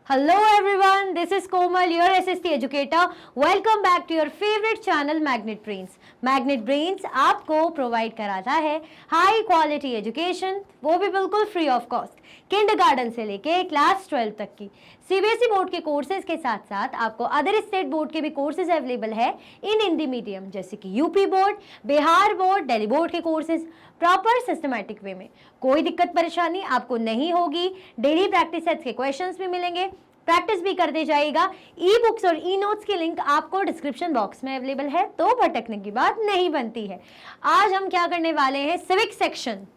Hello everyone, this is Komal, your SST educator. Welcome back to your favorite channel Magnet Brains. Magnet Brains आपको provide कराता है high quality education, वो भी बिल्कुल free of cost, kindergarten से लेके class 12 तक की सीबीएसई बोर्ड के कोर्सेज के साथ साथ आपको अदर स्टेट बोर्ड के भी कोर्सेज अवेलेबल है इन हिंदी मीडियम, जैसे कि UP board, Bihar board, Delhi board के कोर्सेज प्रॉपर सिस्टमैटिक वे में। कोई दिक्कत परेशानी आपको नहीं होगी। डेली प्रैक्टिस सेट्स के क्वेश्चंस भी मिलेंगे, प्रैक्टिस भी करते जाइएगा। ई बुक्स और ई नोट्स की लिंक आपको डिस्क्रिप्शन बॉक्स में अवेलेबल है, तो भटकने की बात नहीं बनती है। आज हम क्या करने वाले हैं, सिविक सेक्शन।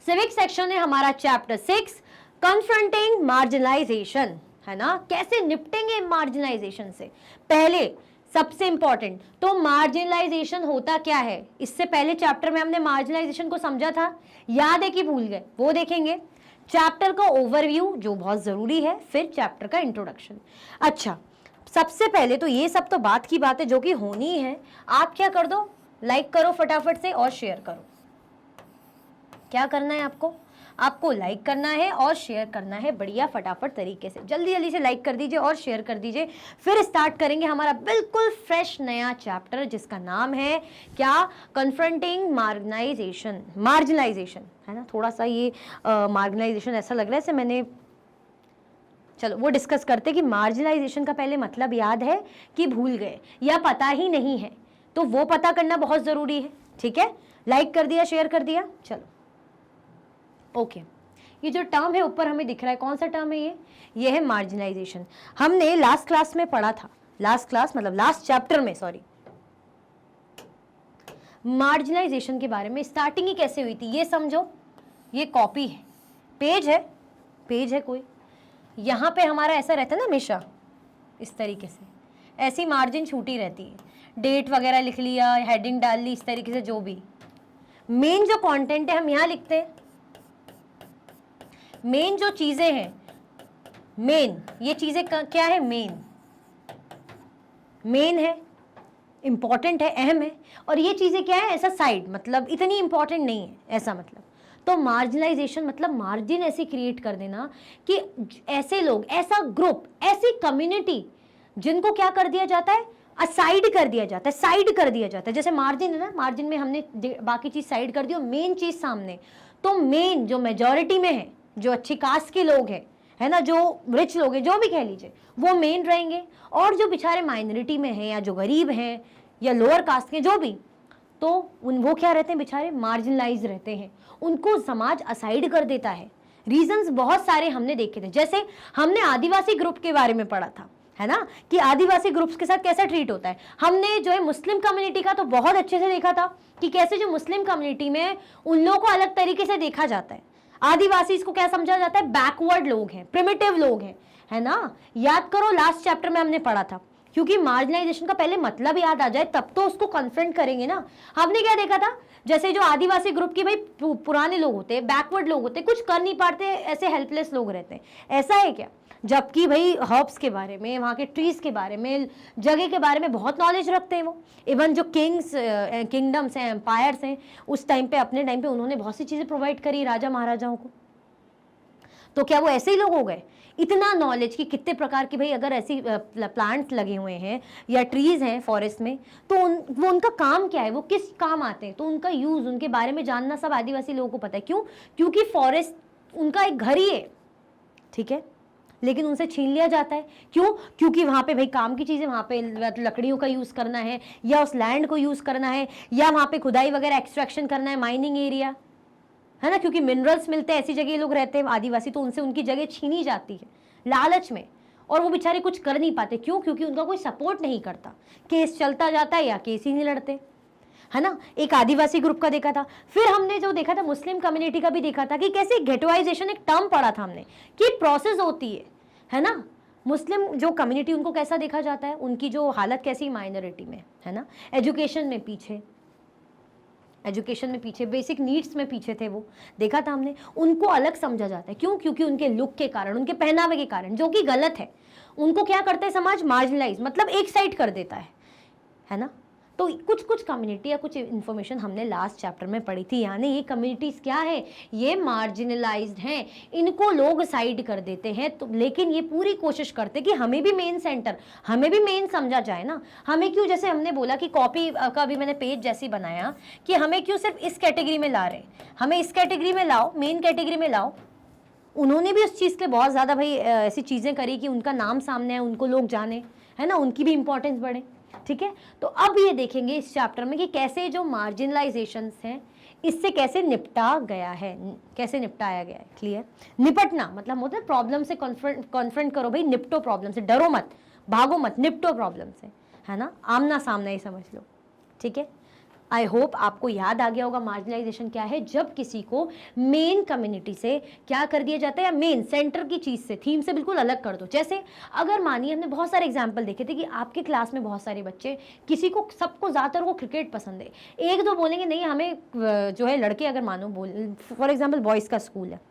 सिविक सेक्शन है हमारा चैप्टर 6 कन्फ्रंटिंग मार्जिनलाइजेशन, है ना। कैसे निपटेंगे मार्जिनलाइजेशन से। पहले सबसे इंपॉर्टेंट तो मार्जिनलाइजेशन होता क्या है। इससे पहले चैप्टर में हमने मार्जिनलाइजेशन को समझा था, याद है कि भूल गए, वो देखेंगे। चैप्टर का ओवरव्यू जो बहुत जरूरी है, फिर चैप्टर का इंट्रोडक्शन। अच्छा, सबसे पहले तो ये सब तो बात की बात है जो कि होनी है। आप क्या कर दो, लाइक करो फटाफट से और शेयर करो। क्या करना है आपको लाइक करना है और शेयर करना है बढ़िया फटाफट तरीके से। जल्दी जल्दी से लाइक कर दीजिए और शेयर कर दीजिए। फिर स्टार्ट करेंगे हमारा बिल्कुल फ्रेश नया चैप्टर, जिसका नाम है क्या, कन्फ्रंटिंग मार्जिनलाइजेशन, है ना। थोड़ा सा ये मार्जिनलाइजेशन ऐसा लग रहा है जैसे मैंने, चलो वो डिस्कस करते कि मार्जिनलाइजेशन का पहले मतलब याद है कि भूल गए या पता ही नहीं है, तो वो पता करना बहुत ज़रूरी है। ठीक है, लाइक कर दिया, शेयर कर दिया, चलो ओके। ये जो टर्म है ऊपर हमें दिख रहा है, कौन सा टर्म है ये है मार्जिनलाइजेशन। हमने लास्ट क्लास में पढ़ा था, लास्ट क्लास मतलब लास्ट चैप्टर में, सॉरी, मार्जिनलाइजेशन के बारे में। स्टार्टिंग ही कैसे हुई थी ये समझो। ये कॉपी है, पेज है कोई, यहाँ पे हमारा ऐसा रहता है ना हमेशा, इस तरीके से ऐसी मार्जिन छूटी रहती है, डेट वगैरह लिख लिया, हेडिंग डाल ली, इस तरीके से जो भी मेन जो कंटेंट है हम यहाँ लिखते हैं। मेन जो चीजें हैं, मेन ये चीजें क्या है, मेन है, इंपॉर्टेंट है, अहम है। और ये चीजें क्या है, ऐसा साइड, मतलब इतनी इंपॉर्टेंट नहीं है, ऐसा मतलब। तो मार्जिनलाइजेशन मतलब मार्जिन ऐसे क्रिएट कर देना कि ऐसे लोग, ऐसा ग्रुप, ऐसी कम्युनिटी जिनको क्या कर दिया जाता है, असाइड कर दिया जाता है, साइड कर दिया जाता है। जैसे मार्जिन है ना, मार्जिन में हमने बाकी चीज साइड कर दी और मेन चीज सामने। तो मेन जो मेजॉरिटी में है, जो अच्छी कास्ट के लोग हैं, है ना, जो रिच लोग हैं, जो भी कह लीजिए, वो मेन रहेंगे। और जो बेचारे माइनॉरिटी में हैं या जो गरीब हैं या लोअर कास्ट के जो भी, तो वो क्या रहते हैं, बेचारे मार्जिनलाइज रहते हैं, उनको समाज असाइड कर देता है। रीजंस बहुत सारे हमने देखे थे। जैसे हमने आदिवासी ग्रुप के बारे में पढ़ा था, है ना, कि आदिवासी ग्रुप्स के साथ कैसा ट्रीट होता है। हमने जो है मुस्लिम कम्युनिटी का तो बहुत अच्छे से देखा था कि कैसे जो मुस्लिम कम्युनिटी में उन लोगों को अलग तरीके से देखा जाता है। आदिवासी इसको क्या समझा जाता है, बैकवर्ड लोग हैं, प्रिमिटिव लोग हैं, है ना। याद करो लास्ट चैप्टर में हमने पढ़ा था, क्योंकि मार्जिनलाइजेशन का पहले मतलब याद आ जाए तब तो उसको कन्फ्रंट करेंगे ना। हमने क्या देखा था, जैसे जो आदिवासी ग्रुप के भाई पुराने लोग होते हैं, बैकवर्ड लोग होते हैं, कुछ कर नहीं पाते, ऐसे हेल्पलेस लोग रहते हैं, ऐसा है क्या। जबकि भाई हर्ब्स के बारे में, वहाँ के ट्रीज के बारे में, जगह के बारे में बहुत नॉलेज रखते हैं वो। इवन जो किंगडम्स हैं, एम्पायर्स हैं, उस टाइम पे, अपने टाइम पे उन्होंने बहुत सी चीज़ें प्रोवाइड करी राजा महाराजाओं को। तो क्या वो ऐसे ही लोग हो गए, इतना नॉलेज कि कितने प्रकार की, भाई अगर ऐसी प्लांट्स लगे हुए हैं या ट्रीज हैं फॉरेस्ट में, तो वो उनका काम क्या है, वो किस काम आते हैं, तो उनका यूज, उनके बारे में जानना सब आदिवासी लोगों को पता है। क्यों, क्योंकि फॉरेस्ट उनका एक घर ही है, ठीक है, लेकिन उनसे छीन लिया जाता है। क्यों, क्योंकि वहाँ पे भाई काम की चीज़ें, वहाँ पे लकड़ियों का यूज़ करना है, या उस लैंड को यूज़ करना है, या वहाँ पे खुदाई वगैरह एक्सट्रैक्शन करना है, माइनिंग एरिया, है ना, क्योंकि मिनरल्स मिलते हैं, ऐसी जगह लोग रहते हैं आदिवासी, तो उनसे उनकी जगह छीनी जाती है लालच में, और वो बेचारे कुछ कर नहीं पाते। क्यों, क्योंकि उनका कोई सपोर्ट नहीं करता, केस चलता जाता है या केस ही नहीं लड़ते, है ना। एक आदिवासी ग्रुप का देखा था। फिर हमने जो देखा था मुस्लिम कम्युनिटी का भी देखा था कि कैसे गेटोइजेशन, एक टर्म पढ़ा था हमने कि प्रोसेस होती है ना। मुस्लिम जो कम्युनिटी, उनको कैसा देखा जाता है, उनकी जो हालत कैसी, माइनॉरिटी में, है ना, एजुकेशन में पीछे, बेसिक नीड्स में पीछे थे, वो देखा था हमने। उनको अलग समझा जाता है। क्यों, क्योंकि उनके लुक के कारण, उनके पहनावे के कारण, जो कि गलत है। उनको क्या करता है समाज, मार्जिनलाइज, मतलब एक साइड कर देता है ना। तो कुछ कुछ कम्युनिटी या कुछ इन्फॉर्मेशन हमने लास्ट चैप्टर में पढ़ी थी, यानी ये कम्युनिटीज़ क्या है, ये मार्जिनलाइज्ड हैं, इनको लोग साइड कर देते हैं। तो लेकिन ये पूरी कोशिश करते कि हमें भी मेन सेंटर, हमें भी मेन समझा जाए ना। हमें क्यों, जैसे हमने बोला कि कॉपी का भी मैंने पेज जैसे बनाया कि हमें क्यों सिर्फ इस कैटेगरी में ला रहे, हमें इस कैटेगरी में लाओ, मेन कैटेगरी में लाओ। उन्होंने भी उस चीज़ के बहुत ज़्यादा भाई ऐसी चीज़ें करी कि उनका नाम सामने है, उनको लोग जाने, है ना, उनकी भी इंपॉर्टेंस बढ़े। ठीक है, तो अब ये देखेंगे इस चैप्टर में कि कैसे जो मार्जिनलाइजेशंस हैं इससे कैसे निपटा गया है, कैसे निपटाया गया है। क्लियर, निपटना मतलब होता है प्रॉब्लम से कॉन्फ्रंट करो भाई, निपटो प्रॉब्लम से, डरो मत, भागो मत, निपटो प्रॉब्लम से, है ना, आमना सामना ही समझ लो। ठीक है, आई होप आपको याद आ गया होगा मार्जिनलाइजेशन क्या है, जब किसी को मेन कम्युनिटी से क्या कर दिया जाता है, या मेन सेंटर की चीज़ से, थीम से बिल्कुल अलग कर दो। जैसे अगर मानिए हमने बहुत सारे एग्जाम्पल देखे थे कि आपके क्लास में बहुत सारे बच्चे, किसी को, सबको ज़्यादातर को क्रिकेट पसंद है, एक दो बोलेंगे नहीं हमें जो है लड़के, अगर मानो बोल फॉर एग्जाम्पल बॉयज़ का स्कूल है,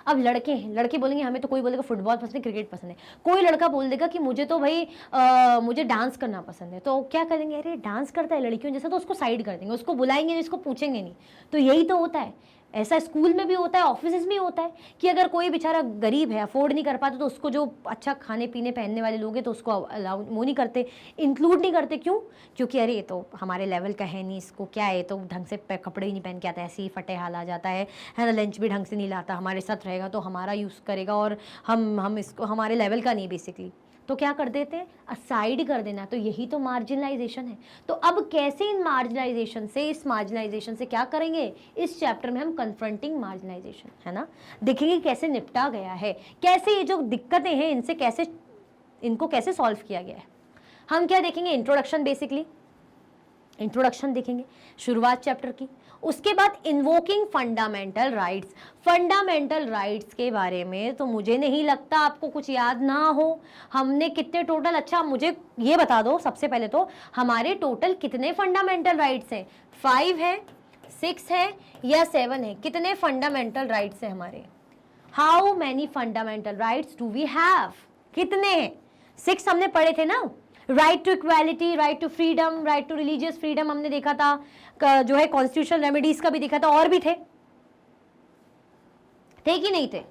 अब लड़के हैं, लड़के बोलेंगे हमें तो, कोई बोलेगा फुटबॉल पसंद है, क्रिकेट पसंद है, कोई लड़का बोल देगा कि मुझे तो भाई मुझे डांस करना पसंद है। तो क्या करेंगे, अरे डांस करता है लड़कियों जैसा, तो उसको साइड कर देंगे, उसको बुलाएंगे नहीं, उसको पूछेंगे नहीं। तो यही तो होता है, ऐसा स्कूल में भी होता है, ऑफिस में होता है कि अगर कोई बेचारा गरीब है, अफोर्ड नहीं कर पाता, तो उसको जो अच्छा खाने पीने पहनने वाले लोग हैं तो उसको अलाउ वो नहीं करते, इंक्लूड नहीं करते। क्यों? क्योंकि अरे ये तो हमारे लेवल का है नहीं, इसको क्या है, तो ढंग से कपड़े ही नहीं पहन के आता है, ऐसे ही फटे हाल आ जाता है ना, लंच भी ढंग से नहीं लाता, हमारे साथ रहेगा तो हमारा यूज़ करेगा और हम इसको, हमारे लेवल का नहीं बेसिकली, तो क्या कर देते हैं, असाइड कर देना। तो यही तो मार्जिनलाइजेशन है। तो अब कैसे इन मार्जिनलाइजेशन से, इस मार्जिनलाइजेशन से क्या करेंगे, इस चैप्टर में हम कन्फ्रंटिंग मार्जिनलाइजेशन, है ना, देखेंगे कैसे निपटा गया है, कैसे ये जो दिक्कतें हैं इनसे कैसे, इनको कैसे सॉल्व किया गया है। हम क्या देखेंगे, इंट्रोडक्शन, बेसिकली इंट्रोडक्शन देखेंगे, शुरुआत चैप्टर की। उसके बाद invoking fundamental rights. Fundamental rights के बारे में तो मुझे नहीं लगता आपको कुछ याद ना हो। हमने कितने टोटल, अच्छा मुझे ये बता दो सबसे पहले तो, हमारे टोटल कितने फंडामेंटल राइट्स हैं, 5 है, 6 है या 7 है, कितने फंडामेंटल राइट्स हैं हमारे, how many fundamental rights do we have, कितने हैं, 6 हमने पढ़े थे ना, right to equality, right to freedom, right to religious freedom हमने देखा था, जो है कॉन्स्टिट्यूशनल रेमेडीज का भी देखा था, और भी थे कि नहीं थे,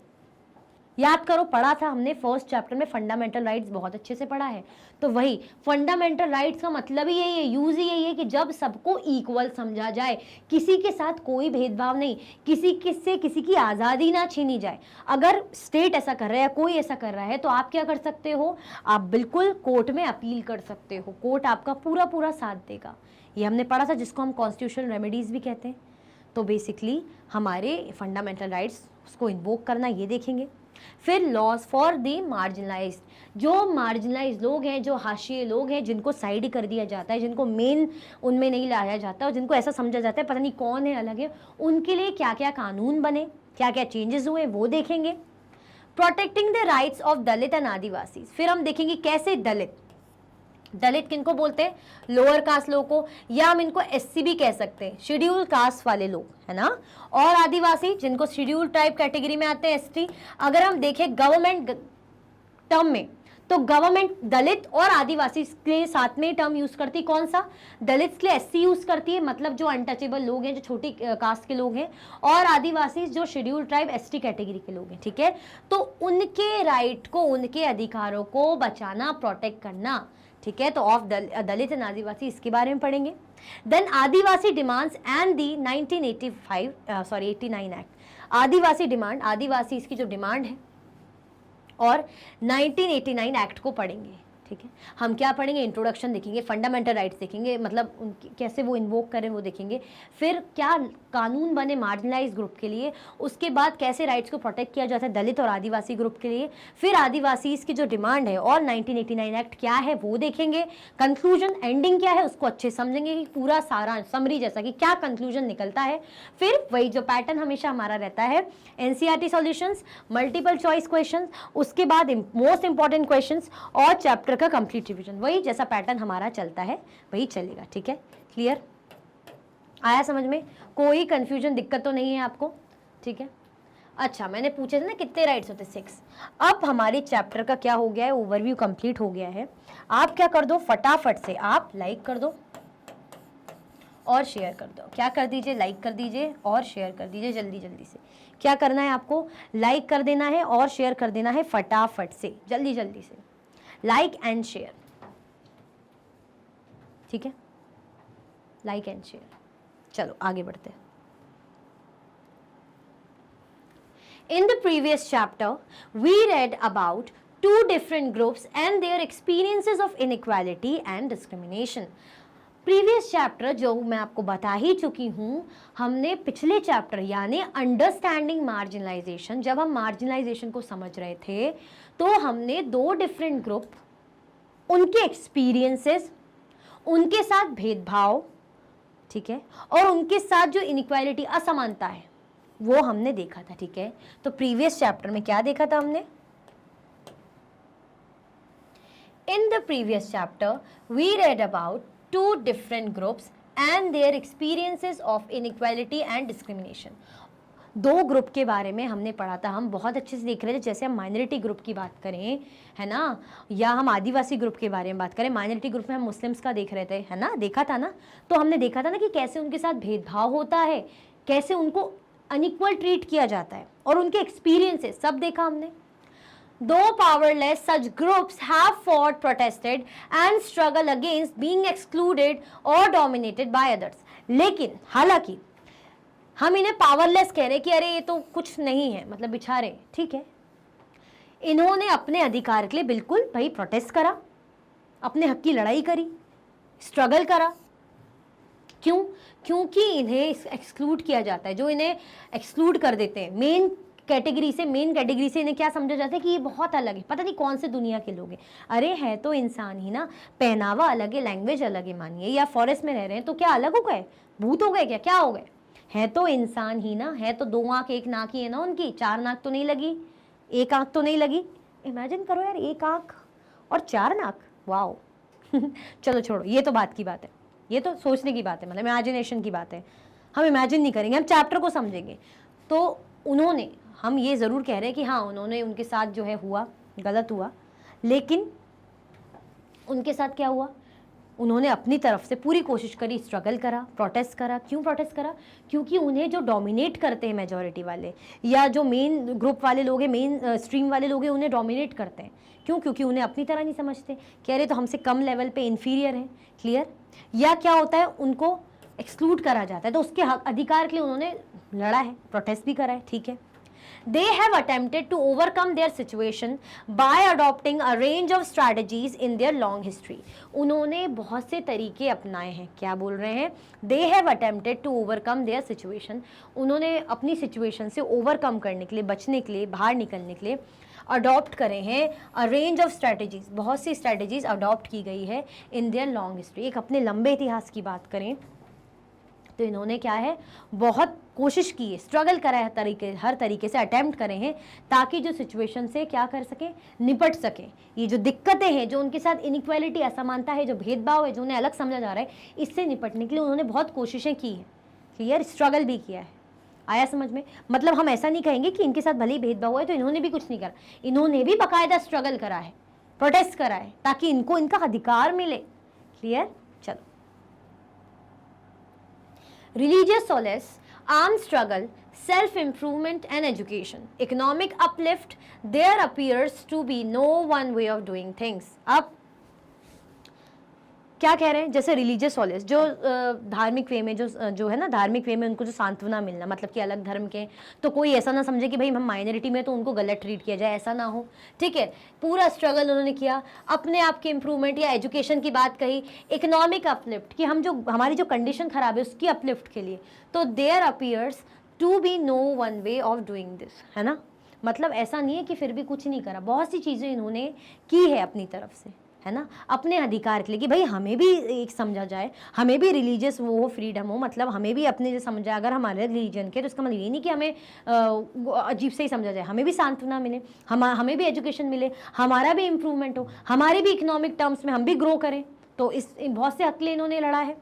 याद करो, पढ़ा था हमने फर्स्ट चैप्टर में, फंडामेंटल राइट्स बहुत अच्छे से पढ़ा है। तो वही फंडामेंटल राइट्स का मतलब ही यही है, यूज ही यही है कि जब सबको इक्वल समझा जाए, किसी के साथ कोई भेदभाव नहीं, किसी की आज़ादी ना छीनी जाए। अगर स्टेट ऐसा कर रहा है, कोई ऐसा कर रहा है, तो आप क्या कर सकते हो, आप बिल्कुल कोर्ट में अपील कर सकते हो, कोर्ट आपका पूरा पूरा साथ देगा। ये हमने पढ़ा था, जिसको हम कॉन्स्टिट्यूशनल रेमेडीज भी कहते हैं। तो बेसिकली हमारे फंडामेंटल राइट्स उसको इन्वोक करना, ये देखेंगे। फिर लॉज फॉर द मार्जिनलाइज्ड, जो मार्जिनलाइज्ड लोग हैं, जो हाशिए लोग हैं, जिनको साइड कर दिया जाता है, जिनको मेन उनमें नहीं लाया जाता, और जिनको ऐसा समझा जाता है पता नहीं कौन है, अलग है, उनके लिए क्या क्या कानून बने, क्या क्या चेंजेस हुए, वो देखेंगे। Protecting the rights of Dalit and Adivasi, फिर हम देखेंगे कैसे दलित किनको बोलते हैं, लोअर कास्ट लोगों को, या हम इनको एससी भी कह सकते हैं, शेड्यूल कास्ट वाले लोग, है ना, और आदिवासी जिनको शेड्यूल टाइप कैटेगरी में आते हैं, एसटी। अगर हम देखें गवर्नमेंट टर्म में, तो गवर्नमेंट दलित और आदिवासी के लिए साथ में टर्म यूज करती, कौन सा, दलित के लिए एससी यूज करती है, मतलब जो अनटचेबल लोग हैं, जो छोटी कास्ट के लोग हैं, और आदिवासी जो शेड्यूल ट्राइब एसटी कैटेगरी के लोग हैं। ठीक है, तो उनके राइट को, उनके अधिकारों को बचाना, प्रोटेक्ट करना। ठीक है, तो ऑफ दलित एंड आदिवासी, इसके बारे में पढ़ेंगे। Then Adivasi demands and the 89 act, Adivasi demand, Adivasi इसकी जो डिमांड है, और 1989 एक्ट को पढ़ेंगे। ठीक है, हम क्या पढ़ेंगे, इंट्रोडक्शन देखेंगे, फंडामेंटल राइट्स देखेंगे, मतलब उनकी कैसे वो इन्वोक करें वो देखेंगे, फिर क्या कानून बने मार्जिनलाइज ग्रुप के लिए, उसके बाद कैसे राइट्स को प्रोटेक्ट किया जाता है दलित और आदिवासी ग्रुप के लिए, फिर आदिवासी की जो डिमांड है और 1989 एक्ट क्या है वो देखेंगे, कंक्लूजन, एंडिंग क्या है उसको अच्छे समझेंगे, कि पूरा सारा समरी जैसा कि क्या कंक्लूजन निकलता है। फिर वही जो पैटर्न हमेशा हमारा रहता है, NCERT solutions, multiple choice questions, उसके बाद मोस्ट इंपॉर्टेंट क्वेश्चंस, और चैप्टर का कंप्लीट रिवीजन, वही जैसा पैटर्न हमारा चलता है वही चलेगा। ठीक है, क्लियर, आया समझ में, कोई कंफ्यूजन, दिक्कत तो नहीं है आपको। ठीक है, अच्छा मैंने पूछे थे ना कितने राइट्स होते, 6। अब हमारे चैप्टर का क्या हो गया है, ओवरव्यू कंप्लीट हो गया है। आप क्या कर दो, फटाफट से आप लाइक कर दो, और शेयर कर दो। क्या कर दीजिए, लाइक कर दीजिए और शेयर कर दीजिए जल्दी जल्दी से। क्या करना है आपको, लाइक कर देना है और शेयर कर देना है फटाफट से, जल्दी जल्दी से, लाइक एंड शेयर, ठीक है, लाइक एंड शेयर। चलो आगे बढ़ते हैं। In the previous chapter, we read about two different groups and their experiences of inequality and discrimination. Previous chapter जो मैं आपको बता ही चुकी हूँ, हमने पिछले चैप्टर यानी अंडरस्टैंडिंग मार्जिनलाइजेशन, जब हम मार्जिनलाइजेशन को समझ रहे थे तो हमने दो डिफरेंट ग्रुप, उनके एक्सपीरियंसेस, उनके साथ भेदभाव, ठीक है, और उनके साथ जो इनइक्वालिटी, असमानता है, वो हमने देखा था, ठीक है। तो प्रीवियस चैप्टर में क्या देखा था हमने? In the previous chapter we read about two different groups and their experiences of inequality and discrimination. दो ग्रुप के बारे में हमने पढ़ा था, हम बहुत अच्छे से देख रहे थे। जैसे हम माइनॉरिटी ग्रुप की बात करें, है ना, या हम आदिवासी ग्रुप के बारे में बात करें। माइनॉरिटी ग्रुप में हम मुस्लिम्स का देख रहे थे, है ना, देखा था ना। तो हमने देखा था ना कि कैसे उनके साथ भेदभाव होता है, कैसे उनको अनइक्वल ट्रीट किया जाता है, और उनके एक्सपीरियंसेस सब देखा हमने। Though powerless, such groups have fought, protested and struggled against being excluded or dominated by others. लेकिन हालांकि हम इन्हें पावरलेस कह रहे हैं कि अरे ये तो कुछ नहीं है, मतलब बेचारे, ठीक है। इन्होंने अपने अधिकार के लिए बिल्कुल भाई प्रोटेस्ट करा, अपने हक की लड़ाई करी, स्ट्रगल करा। क्यों? क्योंकि इन्हें एक्सक्लूड किया जाता है। जो इन्हें एक्सक्लूड कर देते हैं मेन कैटेगरी से इन्हें क्या समझा जाता है कि ये बहुत अलग है, पता नहीं कौन से दुनिया के लोग हैं। अरे है तो इंसान ही ना, पहनावा अलग है, लैंग्वेज अलग है, मानिए, या फॉरेस्ट में रह रहे हैं तो क्या अलग हो गए, भूत हो गए क्या, क्या हो गए? है तो इंसान ही ना, है तो दो आंख एक नाक ही है ना उनकी, चार नाक तो नहीं लगी, एक आंख तो नहीं लगी। इमेजिन करो यार, एक आंख और चार नाक, वाओ। चलो छोड़ो, ये तो बात की बात है, ये तो सोचने की बात है, मतलब इमेजिनेशन की बात है। हम इमेजिन नहीं करेंगे, हम चैप्टर को समझेंगे। तो उन्होंने, हम ये ज़रूर कह रहे हैं कि हाँ उन्होंने, उनके साथ जो है हुआ, गलत हुआ, लेकिन उनके साथ क्या हुआ, उन्होंने अपनी तरफ से पूरी कोशिश करी, स्ट्रगल करा, प्रोटेस्ट करा। क्यों प्रोटेस्ट करा? क्योंकि उन्हें जो डोमिनेट करते हैं मेजॉरिटी वाले, या जो मेन ग्रुप वाले लोग हैं, मेन स्ट्रीम वाले लोग हैं, उन्हें डोमिनेट करते हैं। क्यों? क्योंकि उन्हें अपनी तरह नहीं समझते, कह रहे तो हमसे कम लेवल पे, इन्फीरियर है, क्लियर। या क्या होता है, उनको एक्सक्लूड करा जाता है, तो उसके अधिकार के लिए उन्होंने लड़ा है, प्रोटेस्ट भी करा है, ठीक है। They have attempted to overcome their situation by adopting a range of strategies in their long history. उन्होंने बहुत से तरीके अपनाए हैं। क्या बोल रहे हैं? They have attempted to overcome their situation. उन्होंने अपनी सिचुएशन से ओवरकम करने के लिए, बचने के लिए, बाहर निकलने के लिए अडॉप्ट करे हैं अ रेंज ऑफ स्ट्रैटेजीज, बहुत सी स्ट्रैटेजीज अडॉप्ट की गई है इन देयर लॉन्ग हिस्ट्री। एक अपने लंबे इतिहास की बात करें तो इन्होंने क्या है, बहुत कोशिश की है, स्ट्रगल करा है, हर तरीके से अटेम्प्ट करे हैं, ताकि जो सिचुएशन से क्या कर सकें, निपट सकें। ये जो दिक्कतें हैं, जो उनके साथ इनइक्वालिटी, असमानता है, जो भेदभाव है, जो उन्हें अलग समझा जा रहा है, इससे निपटने के लिए उन्होंने बहुत कोशिशें की हैं, क्लियर, स्ट्रगल भी किया है। आया समझ में? मतलब हम ऐसा नहीं कहेंगे कि इनके साथ भले ही भेदभाव है तो इन्होंने भी कुछ नहीं करा, इन्होंने भी बाकायदा स्ट्रगल करा है, प्रोटेस्ट करा है, ताकि इनको इनका अधिकार मिले, क्लियर। चलो, religious solace, armed struggle, self-improvement and education, economic uplift, there appears to be no one way of doing things. अब क्या कह रहे हैं? जैसे रिलीजियस सॉलेस, जो धार्मिक वे में, जो है ना, धार्मिक वे में उनको जो सांत्वना मिलना, मतलब कि अलग धर्म के, तो कोई ऐसा ना समझे कि भाई हम माइनॉरिटी में तो उनको गलत ट्रीट किया जाए, ऐसा ना हो, ठीक है। पूरा स्ट्रगल उन्होंने किया, अपने आप के इम्प्रूवमेंट या एजुकेशन की बात कही, इकोनॉमिक अपलिफ्ट, कि हम जो, हमारी जो कंडीशन खराब है उसकी अपलिफ्ट के लिए, तो there appears to be no one way of doing this, है ना। मतलब ऐसा नहीं है कि फिर भी कुछ नहीं करा, बहुत सी चीज़ें इन्होंने की है अपनी तरफ से, है ना, अपने अधिकार के लिए, कि भाई हमें भी एक समझा जाए, हमें भी रिलीजियस वो हो, फ्रीडम हो, मतलब हमें भी अपने जो समझा, अगर हमारे रिलीजन के, तो इसका मतलब ये नहीं कि हमें अजीब से ही समझा जाए, हमें भी सांत्वना मिले, हमें भी एजुकेशन मिले, हमारा भी इम्प्रूवमेंट हो, हमारे भी इकोनॉमिक टर्म्स में हम भी ग्रो करें। तो इस बहुत से हक के लिए इन्होंने लड़ा है।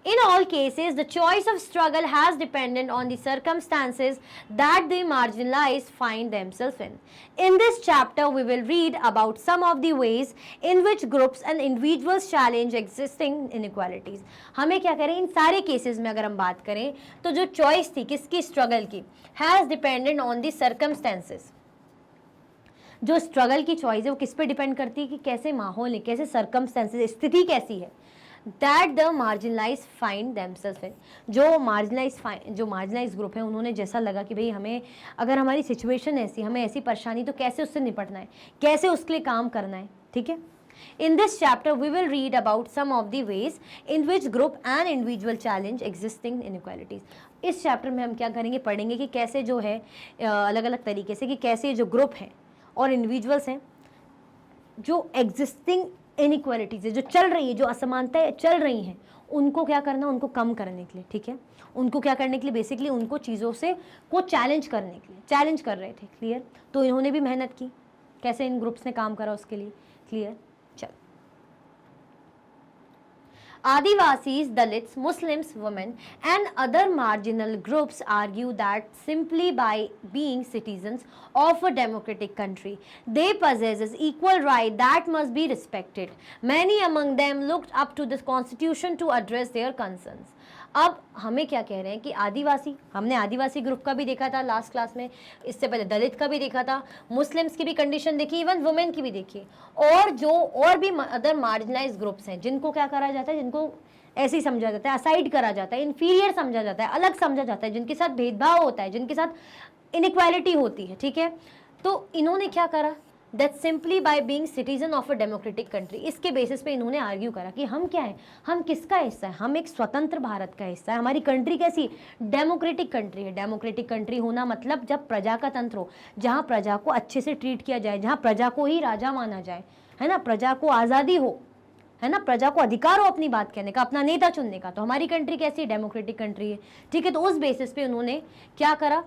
In all cases, the choice of struggle has depended on the circumstances that the marginalized find themselves in. In this chapter, we will read about some of the ways in which groups and individuals challenge existing inequalities. हमें क्या करें, इन सारे cases में अगर हम बात करें तो जो चॉइस थी किसकी, स्ट्रगल की, has depended on the circumstances. जो स्ट्रगल की चॉइस है वो किस पे डिपेंड करती है कि कैसे माहौल है, कैसे सर्कमस्टेंसेस, स्थिति कैसी है. That the marginalise find themself है. जो मार्जिनलाइज ग्रुप है उन्होंने जैसा लगा कि भाई हमें अगर हमारी सिचुएशन ऐसी, हमें ऐसी परेशानी, तो कैसे उससे निपटना है, कैसे उसके लिए काम करना है. ठीक है. In this chapter, we will read about some of the ways in which group and individual challenge existing inequalities. इस चैप्टर में हम क्या करेंगे, पढ़ेंगे कि कैसे जो है अलग अलग तरीके से कि कैसे जो ग्रुप हैं और इंडिविजुअल्स हैं, जो एग्जिस्टिंग इनइक्वालिटीज़ है, जो चल रही है, जो असमानताएं चल रही हैं, उनको क्या करना, उनको कम करने के लिए. ठीक है. उनको क्या करने के लिए, बेसिकली उनको चीज़ों से को चैलेंज करने के लिए चैलेंज कर रहे थे. क्लियर. तो इन्होंने भी मेहनत की, कैसे इन ग्रुप्स ने काम करा उसके लिए. क्लियर. चल. Adivasis, Dalits, Muslims, women and other marginal groups argue that simply by being citizens of a democratic country, they possess equal right that must be respected. Many among them looked up to the constitution to address their concerns. अब हमें क्या कह रहे हैं कि आदिवासी, हमने आदिवासी group का भी देखा था लास्ट क्लास में, इससे पहले दलित का भी देखा था, मुस्लिम्स की भी कंडीशन देखी, इवन वुमेन की भी देखी, और जो और भी अदर मार्जिनलाइज ग्रुप्स हैं जिनको क्या करा जाता है, जिनको ऐसे ही समझा जाता है, असाइड करा जाता है, इन्फीरियर समझा जाता है, अलग समझा जाता है, जिनके साथ भेदभाव होता है, जिनके साथ इनइक्वालिटी होती है. ठीक है. तो इन्होंने क्या करा, that simply by being citizen of a democratic country, इसके बेसिस पे इन्होंने आर्ग्यू करा कि हम क्या है, हम किसका हिस्सा है, हम एक स्वतंत्र भारत का हिस्सा है. हमारी कंट्री कैसी, डेमोक्रेटिक कंट्री है. डेमोक्रेटिक कंट्री होना मतलब जब प्रजा का तंत्र हो, जहाँ प्रजा को अच्छे से ट्रीट किया जाए, जहाँ प्रजा को ही राजा माना जाए, है ना, प्रजा को आज़ादी हो, है ना, प्रजा को अधिकार हो अपनी बात कहने का, अपना नेता चुनने का. तो हमारी कंट्री कैसी, डेमोक्रेटिक कंट्री है. ठीक है. तो उस बेसिस पे उन्होंने क्या करा,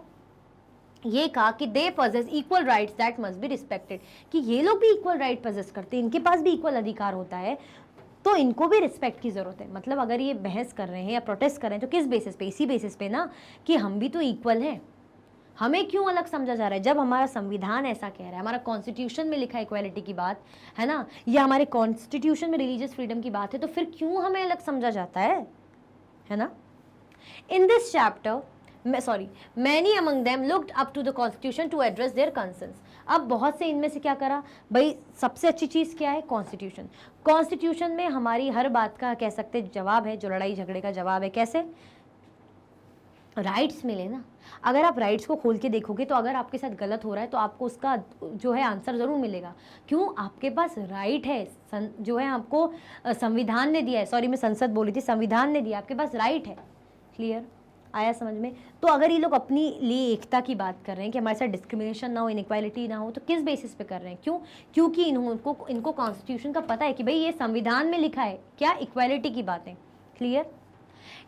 ये कहा कि they possess equal rights that must be respected, कि ये लोग भी इक्वल राइट पजेस करते हैं, इनके पास भी इक्वल अधिकार होता है, तो इनको भी रिस्पेक्ट की ज़रूरत है. मतलब अगर ये बहस कर रहे हैं या प्रोटेस्ट कर रहे हैं तो किस बेसिस पे, इसी बेसिस पे ना कि हम भी तो इक्वल हैं. हमें क्यों अलग समझा जा रहा है, जब हमारा संविधान ऐसा कह रहा है, हमारा कॉन्स्टिट्यूशन में लिखा है इक्वालिटी की बात, है ना, या हमारे कॉन्स्टिट्यूशन में रिलीजियस फ्रीडम की बात है, तो फिर क्यों हमें अलग समझा जाता है ना. In this chapter many among them looked up to the constitution to address their concerns. अब बहुत से इनमें से क्या करा भाई, सबसे अच्छी चीज़ क्या है, कॉन्स्टिट्यूशन. कॉन्स्टिट्यूशन में हमारी हर बात का कह सकते जवाब है, जो लड़ाई झगड़े का जवाब है. कैसे, राइट्स मिले ना. अगर आप राइट्स को खोल के देखोगे तो अगर आपके साथ गलत हो रहा है तो आपको उसका जो है आंसर ज़रूर मिलेगा. क्यों, आपके पास राइट है, जो है आपको संविधान ने दिया है, सॉरी मैं संसद बोली थी, संविधान ने दिया, आपके पास राइट है. क्लियर, आया समझ में. तो अगर ये लोग अपनी लिए एकता की बात कर रहे हैं कि हमारे साथ डिस्क्रिमिनेशन ना हो, इनइक्वालिटी ना हो, तो किस बेसिस पे कर रहे हैं, क्यों, क्योंकि इनको कॉन्स्टिट्यूशन का पता है कि भाई ये संविधान में लिखा है क्या, इक्वालिटी की बातें. Clear.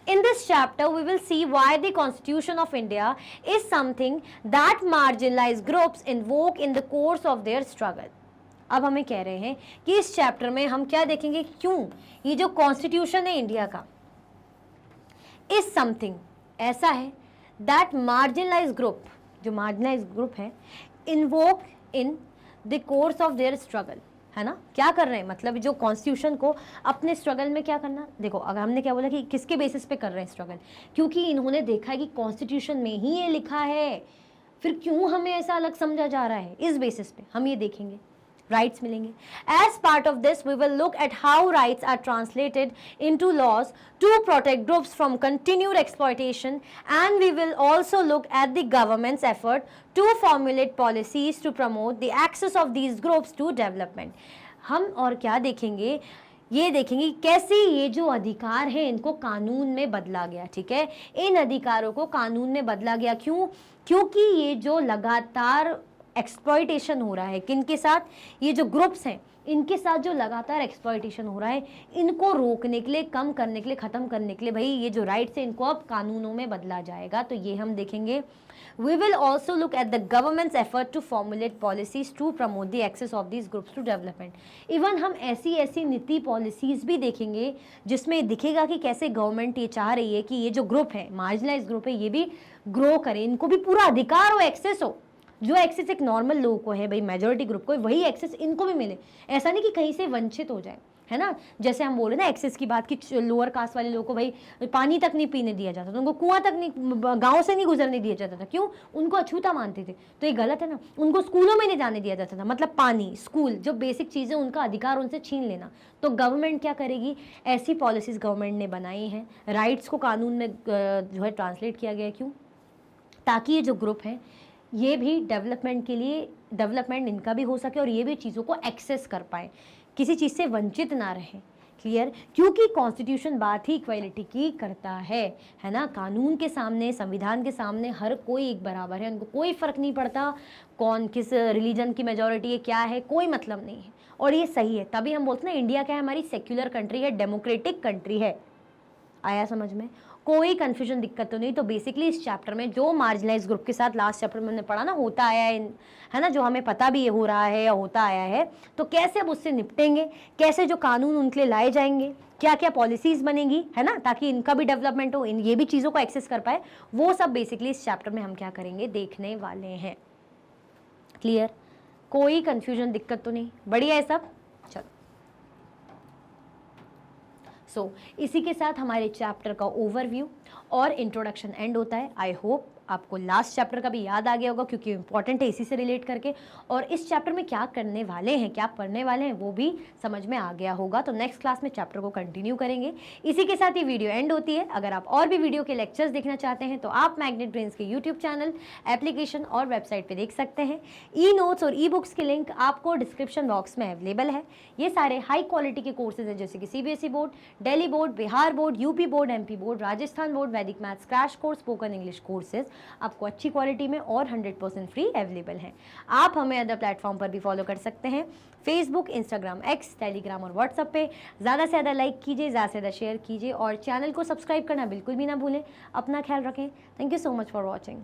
In this chapter, we will see why the Constitution of India is something that marginalized groups invoke in the course of their struggle. अब हमें कह रहे हैं कि इस चैप्टर में हम क्या देखेंगे, क्यों ये जो कॉन्स्टिट्यूशन है इंडिया का, is something ऐसा है दैट मार्जिनलाइज ग्रुप, जो मार्जिनलाइज ग्रुप है, invoke in the course of their struggle, है ना. क्या कर रहे हैं, मतलब जो कॉन्स्टिट्यूशन को अपने स्ट्रगल में क्या करना. देखो अगर हमने क्या बोला कि किसके बेसिस पे कर रहे हैं स्ट्रगल, क्योंकि इन्होंने देखा है कि कॉन्स्टिट्यूशन में ही ये लिखा है, फिर क्यों हमें ऐसा अलग समझा जा रहा है, इस बेसिस पे हम ये देखेंगे. राइट्स मिलेंगे. As part of this we will look at how rights are translated into laws to protect groups from continued exploitation, and we will also look at the government's effort to formulate policies to promote the access of these groups to development. हम और क्या देखेंगे, ये देखेंगे कैसे ये जो अधिकार है इनको कानून में बदला गया. ठीक है, इन अधिकारों को कानून में बदला गया. क्यों, क्योंकि ये जो लगातार एक्सप्लॉइटेशन हो रहा है किनके साथ, ये जो ग्रुप्स हैं इनके साथ जो लगातार एक्सप्लॉइटेशन हो रहा है, इनको रोकने के लिए, कम करने के लिए, ख़त्म करने के लिए भाई ये जो राइट्स है इनको अब कानूनों में बदला जाएगा। तो ये हम देखेंगे। We will also look at the government's effort to formulate policies to promote the access of these groups to development. Even हम ऐसी नीति पॉलिसीज़ भी देखेंगे जिसमें दिखेगा कि कैसे गवर्नमेंट ये चाह रही है कि ये जो ग्रुप है, मार्जिनलाइज ग्रुप है, ये भी ग्रो करे, इनको भी पूरा अधिकार हो, एक्सेस हो। जो एक्सेस एक नॉर्मल लोगों को है भाई, मेजॉरिटी ग्रुप को, वही एक्सेस इनको भी मिले। ऐसा नहीं कि कहीं से वंचित हो जाए, है ना। जैसे हम बोले ना एक्सेस की बात कि लोअर कास्ट वाले लोगों को भाई पानी तक नहीं पीने दिया जाता था, उनको कुआं तक नहीं, गांव से नहीं गुजरने दिया जाता था। क्यों? उनको अछूता मानते थे। तो ये गलत है ना। उनको स्कूलों में नहीं जाने दिया जाता था, मतलब पानी, स्कूल, जो बेसिक चीज़ें, उनका अधिकार उनसे छीन लेना। तो गवर्नमेंट क्या करेगी? ऐसी पॉलिसीज़ गवर्नमेंट ने बनाई हैं, राइट्स को कानून में जो है ट्रांसलेट किया गया है। क्यों? ताकि ये जो ग्रुप है ये भी डेवलपमेंट के लिए, डेवलपमेंट इनका भी हो सके और ये भी चीज़ों को एक्सेस कर पाए, किसी चीज़ से वंचित ना रहे। क्लियर? क्योंकि कॉन्स्टिट्यूशन बात ही इक्वालिटी की करता है ना। कानून के सामने, संविधान के सामने हर कोई एक बराबर है, उनको कोई फ़र्क नहीं पड़ता कौन किस रिलीजन की मेजॉरिटी है, क्या है, कोई मतलब नहीं है। और ये सही है, तभी हम बोलते हैं ना इंडिया क्या है, हमारी सेक्युलर कंट्री है, डेमोक्रेटिक कंट्री है। आया समझ में? कोई कन्फ्यूजन, दिक्कत तो नहीं। तो बेसिकली इस चैप्टर में जो मार्जिनलाइज ग्रुप के साथ लास्ट चैप्टर में हमने पढ़ा ना, होता आया है ना, जो हमें पता भी हो रहा है या होता आया है, तो कैसे अब उससे निपटेंगे, कैसे जो कानून उनके लिए लाए जाएंगे, क्या क्या पॉलिसीज़ बनेगी, है ना, ताकि इनका भी डेवलपमेंट हो, ये भी चीज़ों को एक्सेस कर पाए, वो सब बेसिकली इस चैप्टर में हम क्या करेंगे, देखने वाले हैं। क्लियर? कोई कन्फ्यूजन, दिक्कत तो नहीं? बढ़िया है सब? चलो, इसी के साथ हमारे चैप्टर का ओवरव्यू और इंट्रोडक्शन एंड होता है। आई होप आपको लास्ट चैप्टर का भी याद आ गया होगा, क्योंकि इंपॉर्टेंट है इसी से रिलेट करके, और इस चैप्टर में क्या करने वाले हैं, क्या पढ़ने वाले हैं, वो भी समझ में आ गया होगा। तो नेक्स्ट क्लास में चैप्टर को कंटिन्यू करेंगे। इसी के साथ ये वीडियो एंड होती है। अगर आप और भी वीडियो के लेक्चर्स देखना चाहते हैं तो आप मैग्नेट ब्रेन्स के यूट्यूब चैनल, एप्लीकेशन और वेबसाइट पर देख सकते हैं। ई नोट्स और ई बुक्स के लिंक आपको डिस्क्रिप्शन बॉक्स में अवेलेबल है। ये सारे हाई क्वालिटी के कोर्सेज हैं, जैसे कि CBSE board, Delhi board, Bihar board, UP board, MP board, Rajasthan board, Vedic maths crash course, spoken English courses आपको अच्छी क्वालिटी में और 100% फ्री अवेलेबल हैं। आप हमें अदर प्लेटफॉर्म पर भी फॉलो कर सकते हैं, फेसबुक, इंस्टाग्राम, एक्स, टेलीग्राम और व्हाट्सएप पे। ज़्यादा से ज़्यादा लाइक कीजिए, ज़्यादा से ज़्यादा शेयर कीजिए और चैनल को सब्सक्राइब करना बिल्कुल भी ना भूलें। अपना ख्याल रखें। Thank you so much for watching.